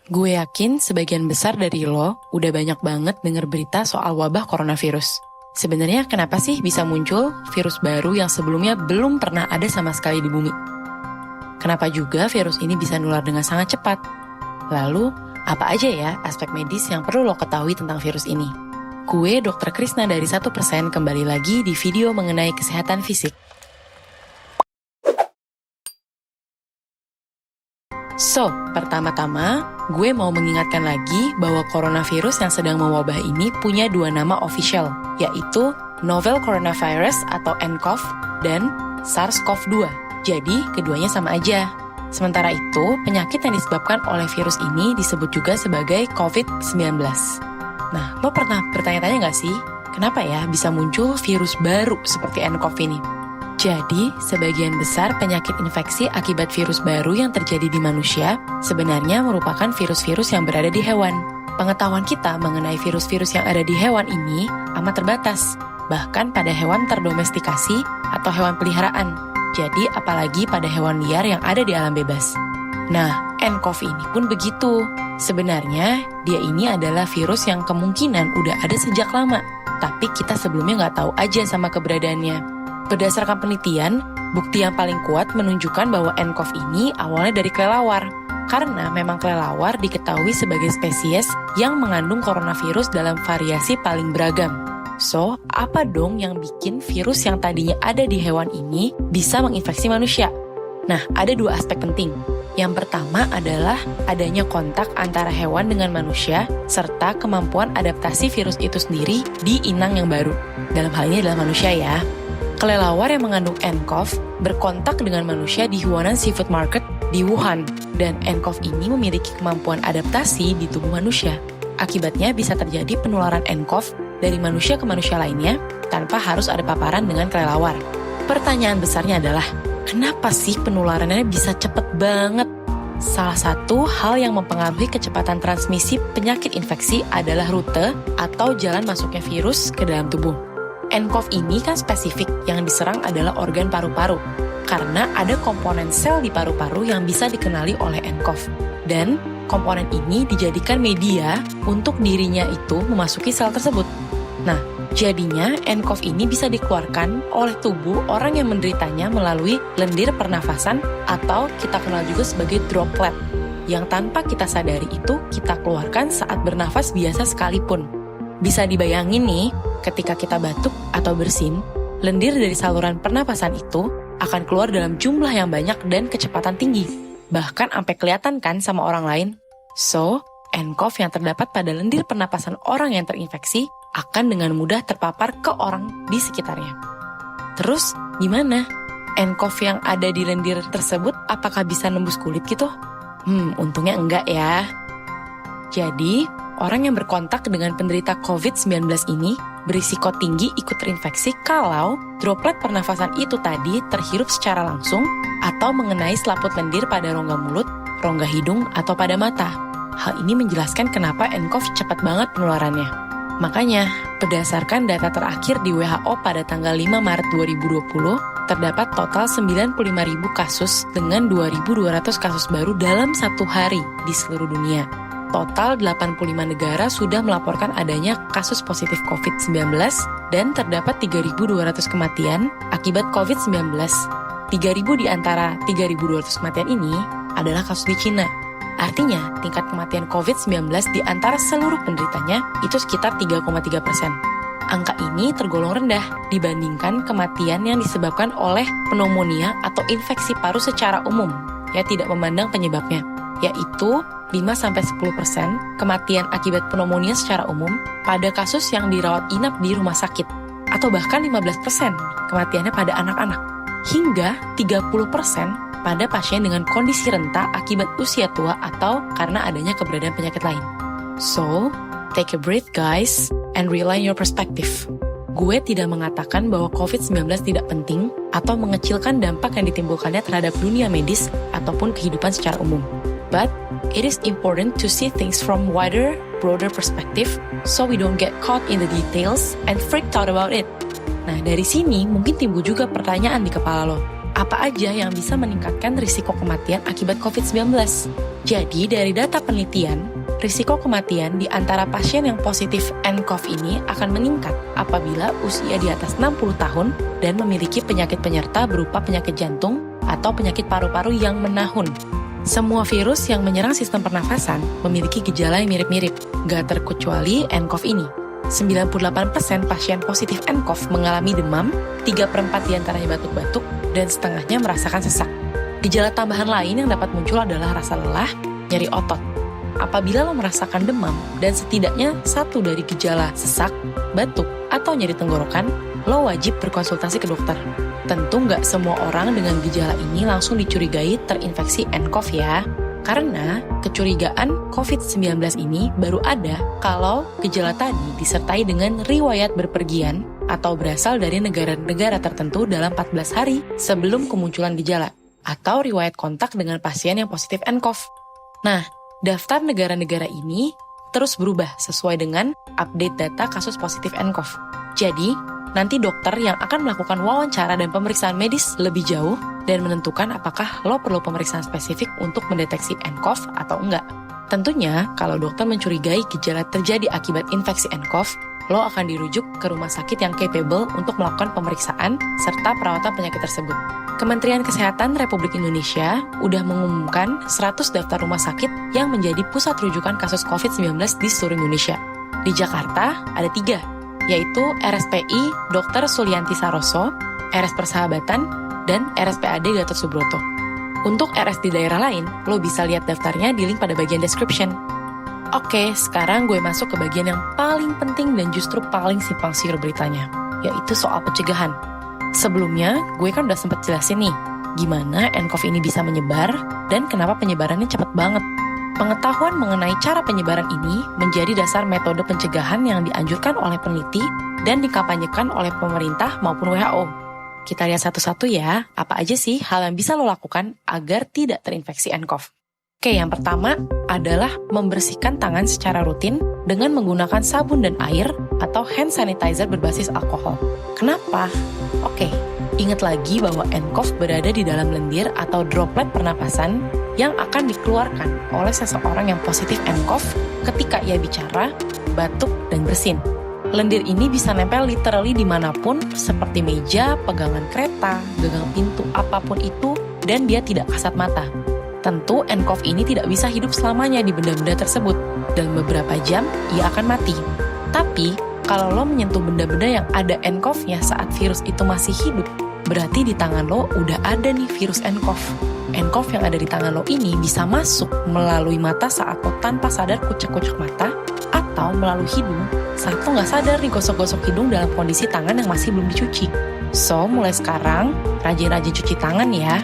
Gue yakin sebagian besar dari lo udah banyak banget denger berita soal wabah coronavirus. Sebenarnya kenapa sih bisa muncul virus baru yang sebelumnya belum pernah ada sama sekali di bumi? Kenapa juga virus ini bisa nular dengan sangat cepat? Lalu, apa aja ya aspek medis yang perlu lo ketahui tentang virus ini? Gue Dr. Krisna dari 1% kembali lagi di video mengenai kesehatan fisik. So, pertama-tama, gue mau mengingatkan lagi bahwa coronavirus yang sedang mewabah ini punya dua nama official, yaitu Novel Coronavirus atau nCoV dan SARS-CoV-2. Jadi, keduanya sama aja. Sementara itu, penyakit yang disebabkan oleh virus ini disebut juga sebagai COVID-19. Nah, lo pernah bertanya-tanya nggak sih, kenapa ya bisa muncul virus baru seperti nCoV ini? Jadi, sebagian besar penyakit infeksi akibat virus baru yang terjadi di manusia sebenarnya merupakan virus-virus yang berada di hewan. Pengetahuan kita mengenai virus-virus yang ada di hewan ini amat terbatas, bahkan pada hewan terdomestikasi atau hewan peliharaan. Jadi, apalagi pada hewan liar yang ada di alam bebas. Nah, nCoV ini pun begitu. Sebenarnya, dia ini adalah virus yang kemungkinan udah ada sejak lama, tapi kita sebelumnya nggak tahu aja sama keberadaannya. Berdasarkan penelitian, bukti yang paling kuat menunjukkan bahwa nCoV ini awalnya dari kelelawar. Karena memang kelelawar diketahui sebagai spesies yang mengandung coronavirus dalam variasi paling beragam. So, apa dong yang bikin virus yang tadinya ada di hewan ini bisa menginfeksi manusia? Nah, ada dua aspek penting. Yang pertama adalah adanya kontak antara hewan dengan manusia, serta kemampuan adaptasi virus itu sendiri di inang yang baru. Dalam hal ini adalah manusia ya. Kelelawar yang mengandung nCoV berkontak dengan manusia di Huanan Seafood Market di Wuhan, dan nCoV ini memiliki kemampuan adaptasi di tubuh manusia. Akibatnya bisa terjadi penularan nCoV dari manusia ke manusia lainnya tanpa harus ada paparan dengan kelelawar. Pertanyaan besarnya adalah, kenapa sih penularannya bisa cepet banget? Salah satu hal yang mempengaruhi kecepatan transmisi penyakit infeksi adalah rute atau jalan masuknya virus ke dalam tubuh. nCoV ini kan spesifik, yang diserang adalah organ paru-paru, karena ada komponen sel di paru-paru yang bisa dikenali oleh nCoV. Dan komponen ini dijadikan media untuk dirinya itu memasuki sel tersebut. Nah, jadinya nCoV ini bisa dikeluarkan oleh tubuh orang yang menderitanya melalui lendir pernafasan atau kita kenal juga sebagai droplet, yang tanpa kita sadari itu kita keluarkan saat bernafas biasa sekalipun. Bisa dibayangin nih, ketika kita batuk atau bersin, lendir dari saluran pernapasan itu akan keluar dalam jumlah yang banyak dan kecepatan tinggi. Bahkan sampai kelihatan kan sama orang lain. So, nCoV yang terdapat pada lendir pernapasan orang yang terinfeksi akan dengan mudah terpapar ke orang di sekitarnya. Terus, gimana? nCoV yang ada di lendir tersebut apakah bisa nembus kulit gitu? Untungnya enggak ya. Jadi, orang yang berkontak dengan penderita COVID-19 ini berisiko tinggi ikut terinfeksi kalau droplet pernafasan itu tadi terhirup secara langsung atau mengenai selaput lendir pada rongga mulut, rongga hidung, atau pada mata. Hal ini menjelaskan kenapa nCoV cepat banget penularannya. Makanya, berdasarkan data terakhir di WHO pada tanggal 5 Maret 2020, terdapat total 95.000 kasus dengan 2.200 kasus baru dalam satu hari di seluruh dunia. Total 85 negara sudah melaporkan adanya kasus positif COVID-19 dan terdapat 3.200 kematian akibat COVID-19. 3.000 di antara 3.200 kematian ini adalah kasus di Cina. Artinya, tingkat kematian COVID-19 di antara seluruh penderitanya itu sekitar 3,3%. Angka ini tergolong rendah dibandingkan kematian yang disebabkan oleh pneumonia atau infeksi paru secara umum, ya tidak memandang penyebabnya, yaitu 5-10% kematian akibat pneumonia secara umum pada kasus yang dirawat inap di rumah sakit, atau bahkan 15% kematiannya pada anak-anak, hingga 30% pada pasien dengan kondisi renta akibat usia tua atau karena adanya keberadaan penyakit lain. So, take a breath guys, and realign your perspective. Gue tidak mengatakan bahwa COVID-19 tidak penting atau mengecilkan dampak yang ditimbulkannya terhadap dunia medis ataupun kehidupan secara umum. But it is important to see things from wider, broader perspective so we don't get caught in the details and freaked out about it. Nah, dari sini mungkin timbul juga pertanyaan di kepala lo. Apa aja yang bisa meningkatkan risiko kematian akibat COVID-19? Jadi dari data penelitian, risiko kematian di antara pasien yang positif nCoV ini akan meningkat apabila usia di atas 60 tahun dan memiliki penyakit penyerta berupa penyakit jantung atau penyakit paru-paru yang menahun. Semua virus yang menyerang sistem pernafasan memiliki gejala yang mirip-mirip, gak terkecuali nCoV ini. 98% pasien positif nCoV mengalami demam, 3/4 diantaranya batuk-batuk, dan setengahnya merasakan sesak. Gejala tambahan lain yang dapat muncul adalah rasa lelah, nyeri otot. Apabila lo merasakan demam dan setidaknya satu dari gejala sesak, batuk, atau nyeri tenggorokan, lo wajib berkonsultasi ke dokter. Tentu nggak semua orang dengan gejala ini langsung dicurigai terinfeksi nCoV ya. Karena kecurigaan COVID-19 ini baru ada kalau gejala tadi disertai dengan riwayat berpergian atau berasal dari negara-negara tertentu dalam 14 hari sebelum kemunculan gejala, atau riwayat kontak dengan pasien yang positif nCoV. Nah, daftar negara-negara ini terus berubah sesuai dengan update data kasus positif nCoV. Jadi, nanti dokter yang akan melakukan wawancara dan pemeriksaan medis lebih jauh dan menentukan apakah lo perlu pemeriksaan spesifik untuk mendeteksi nCoV atau enggak. Tentunya, kalau dokter mencurigai gejala terjadi akibat infeksi nCoV, lo akan dirujuk ke rumah sakit yang capable untuk melakukan pemeriksaan serta perawatan penyakit tersebut. Kementerian Kesehatan Republik Indonesia udah mengumumkan 100 daftar rumah sakit yang menjadi pusat rujukan kasus COVID-19 di seluruh Indonesia. Di Jakarta ada 3, yaitu RSPI Dr. Sulianti Saroso, RS Persahabatan, dan RSPAD Gatot Subroto. Untuk RS di daerah lain, lo bisa lihat daftarnya di link pada bagian description. Oke, sekarang gue masuk ke bagian yang paling penting dan justru paling simpang siur beritanya, yaitu soal pencegahan. Sebelumnya, gue kan udah sempet jelasin nih, gimana nCoV ini bisa menyebar dan kenapa penyebarannya cepat banget. Pengetahuan mengenai cara penyebaran ini menjadi dasar metode pencegahan yang dianjurkan oleh peneliti dan dikampanyekan oleh pemerintah maupun WHO. Kita lihat satu-satu ya, apa aja sih hal yang bisa lo lakukan agar tidak terinfeksi nCoV. Oke, yang pertama adalah membersihkan tangan secara rutin dengan menggunakan sabun dan air atau hand sanitizer berbasis alkohol. Kenapa? Oke, ingat lagi bahwa nCoV berada di dalam lendir atau droplet pernapasan yang akan dikeluarkan oleh seseorang yang positif nCoV ketika ia bicara, batuk, dan bersin. Lendir ini bisa nempel literally dimanapun seperti meja, pegangan kereta, gagang pintu, apapun itu, dan dia tidak kasat mata. Tentu nCoV ini tidak bisa hidup selamanya di benda-benda tersebut. Dalam beberapa jam, ia akan mati. Tapi, kalau lo menyentuh benda-benda yang ada nCoV-nya saat virus itu masih hidup, berarti di tangan lo udah ada nih virus nCoV. nCoV yang ada di tangan lo ini bisa masuk melalui mata saat lo tanpa sadar kucek-kucek mata, atau melalui hidung saat lo nggak sadar nih gosok-gosok hidung dalam kondisi tangan yang masih belum dicuci. So, mulai sekarang, rajin-rajin cuci tangan ya.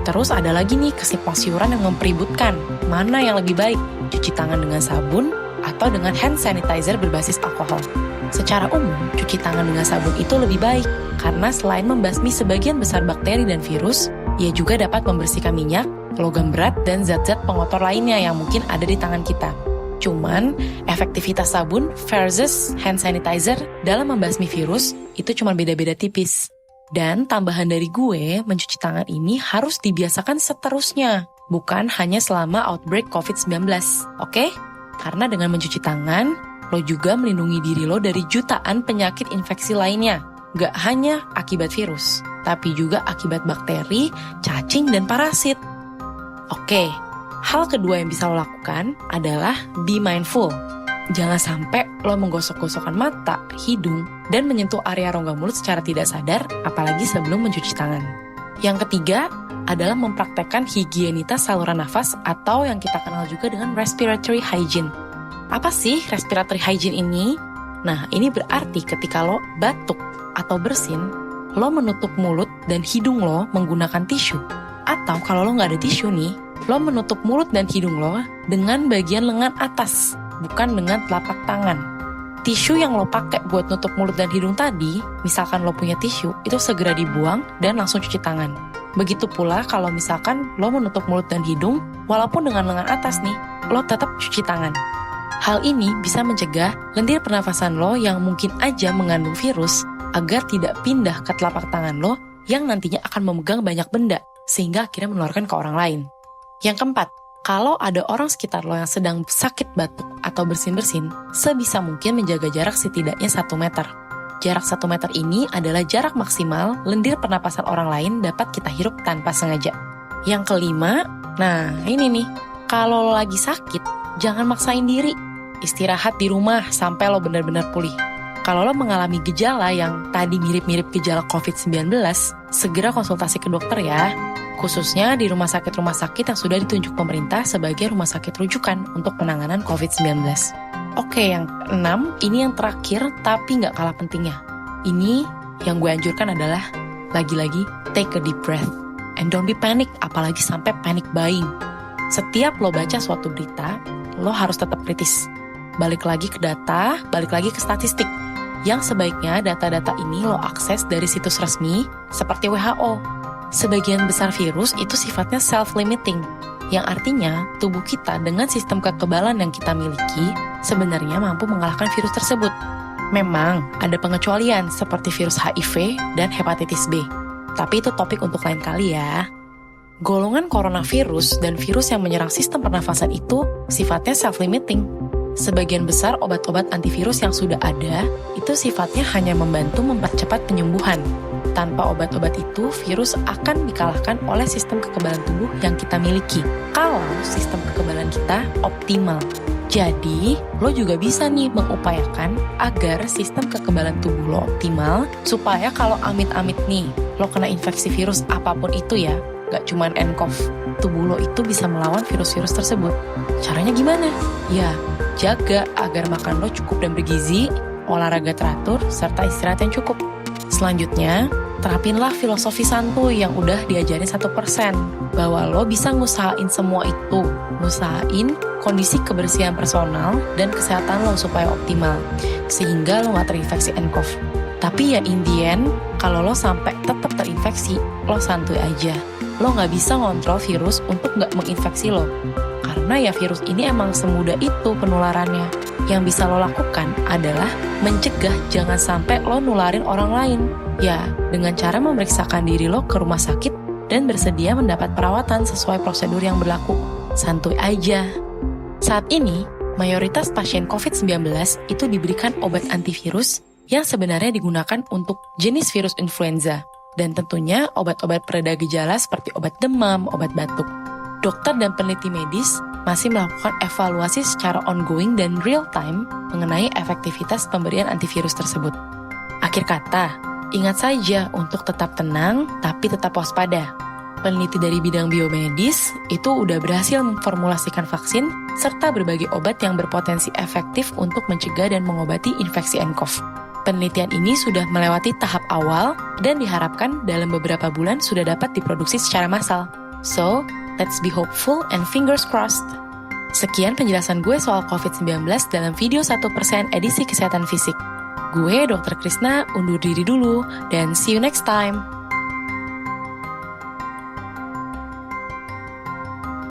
Terus ada lagi nih kesimpang siuran yang mempeributkan mana yang lebih baik, cuci tangan dengan sabun atau dengan hand sanitizer berbasis alkohol. Secara umum, cuci tangan dengan sabun itu lebih baik karena selain membasmi sebagian besar bakteri dan virus, ia juga dapat membersihkan minyak, logam berat, dan zat-zat pengotor lainnya yang mungkin ada di tangan kita. Cuman, efektivitas sabun versus hand sanitizer dalam membasmi virus itu cuma beda-beda tipis. Dan tambahan dari gue, mencuci tangan ini harus dibiasakan seterusnya, bukan hanya selama outbreak COVID-19, oke? Karena dengan mencuci tangan, lo juga melindungi diri lo dari jutaan penyakit infeksi lainnya. Gak hanya akibat virus, tapi juga akibat bakteri, cacing, dan parasit. Oke, hal kedua yang bisa lo lakukan adalah be mindful. Jangan sampai lo menggosok-gosokkan mata, hidung, dan menyentuh area rongga mulut secara tidak sadar, apalagi sebelum mencuci tangan. Yang ketiga adalah mempraktekkan higienitas saluran nafas atau yang kita kenal juga dengan respiratory hygiene. Apa sih respiratory hygiene ini? Nah, ini berarti ketika lo batuk atau bersin, lo menutup mulut dan hidung lo menggunakan tisu. Atau kalau lo nggak ada tisu nih, lo menutup mulut dan hidung lo dengan bagian lengan atas, bukan dengan telapak tangan. Tisu yang lo pakai buat nutup mulut dan hidung tadi, misalkan lo punya tisu, itu segera dibuang dan langsung cuci tangan. Begitu pula kalau misalkan lo menutup mulut dan hidung, walaupun dengan lengan atas nih, lo tetap cuci tangan. Hal ini bisa mencegah lendir pernafasan lo yang mungkin aja mengandung virus agar tidak pindah ke telapak tangan lo yang nantinya akan memegang banyak benda, sehingga akhirnya menularkan ke orang lain. Yang keempat, Kalau ada orang sekitar lo yang sedang sakit batuk atau bersin-bersin, sebisa mungkin menjaga jarak setidaknya 1 meter. Jarak 1 meter ini adalah jarak maksimal lendir pernapasan orang lain dapat kita hirup tanpa sengaja. Yang kelima, nah ini nih, kalau lo lagi sakit, jangan maksain diri. Istirahat di rumah sampai lo benar-benar pulih. Kalau lo mengalami gejala yang tadi mirip-mirip gejala COVID-19, segera konsultasi ke dokter ya. Khususnya di rumah sakit yang sudah ditunjuk pemerintah sebagai rumah sakit rujukan untuk penanganan COVID-19. Oke, yang keenam, ini yang terakhir tapi nggak kalah pentingnya. Ini yang gue anjurkan adalah, lagi-lagi, take a deep breath. And don't be panic, apalagi sampai panic buying. Setiap lo baca suatu berita, lo harus tetap kritis. Balik lagi ke data, balik lagi ke statistik. Yang sebaiknya data-data ini lo akses dari situs resmi seperti WHO. Sebagian besar virus itu sifatnya self-limiting, yang artinya tubuh kita dengan sistem kekebalan yang kita miliki sebenarnya mampu mengalahkan virus tersebut. Memang ada pengecualian seperti virus HIV dan hepatitis B, tapi itu topik untuk lain kali ya. Golongan coronavirus dan virus yang menyerang sistem pernafasan itu sifatnya self-limiting. Sebagian besar obat-obat antivirus yang sudah ada itu sifatnya hanya membantu mempercepat penyembuhan. Tanpa obat-obat itu, virus akan dikalahkan oleh sistem kekebalan tubuh yang kita miliki. Kalau sistem kekebalan kita optimal. Jadi, lo juga bisa nih mengupayakan agar sistem kekebalan tubuh lo optimal, supaya kalau amit-amit nih, lo kena infeksi virus apapun itu ya, gak cuman nCoV, tubuh lo itu bisa melawan virus-virus tersebut. Caranya gimana? Ya, jaga agar makan lo cukup dan bergizi, olahraga teratur, serta istirahat yang cukup. Selanjutnya, terapinlah filosofi santuy yang udah diajarin 1%, bahwa lo bisa ngusahain semua itu, ngusahain kondisi kebersihan personal dan kesehatan lo supaya optimal, sehingga lo gak terinfeksi nCoV. Tapi ya in the end, kalau lo sampai tetap terinfeksi, lo santuy aja. Lo gak bisa ngontrol virus untuk gak menginfeksi lo, karena ya virus ini emang semudah itu penularannya. Yang bisa lo lakukan adalah mencegah jangan sampai lo nularin orang lain. Ya, dengan cara memeriksakan diri lo ke rumah sakit dan bersedia mendapat perawatan sesuai prosedur yang berlaku. Santuy aja. Saat ini, mayoritas pasien COVID-19 itu diberikan obat antivirus yang sebenarnya digunakan untuk jenis virus influenza. Dan tentunya obat-obat pereda gejala seperti obat demam, obat batuk. Dokter dan peneliti medis masih melakukan evaluasi secara ongoing dan real time mengenai efektivitas pemberian antivirus tersebut. Akhir kata, ingat saja untuk tetap tenang tapi tetap waspada. Peneliti dari bidang biomedis itu udah berhasil memformulasikan vaksin serta berbagai obat yang berpotensi efektif untuk mencegah dan mengobati infeksi nCoV. Penelitian ini sudah melewati tahap awal dan diharapkan dalam beberapa bulan sudah dapat diproduksi secara massal. So, let's be hopeful and fingers crossed. Sekian penjelasan gue soal COVID-19 dalam video 1% edisi kesehatan fisik. Gue Dr. Krisna undur diri dulu dan see you next time.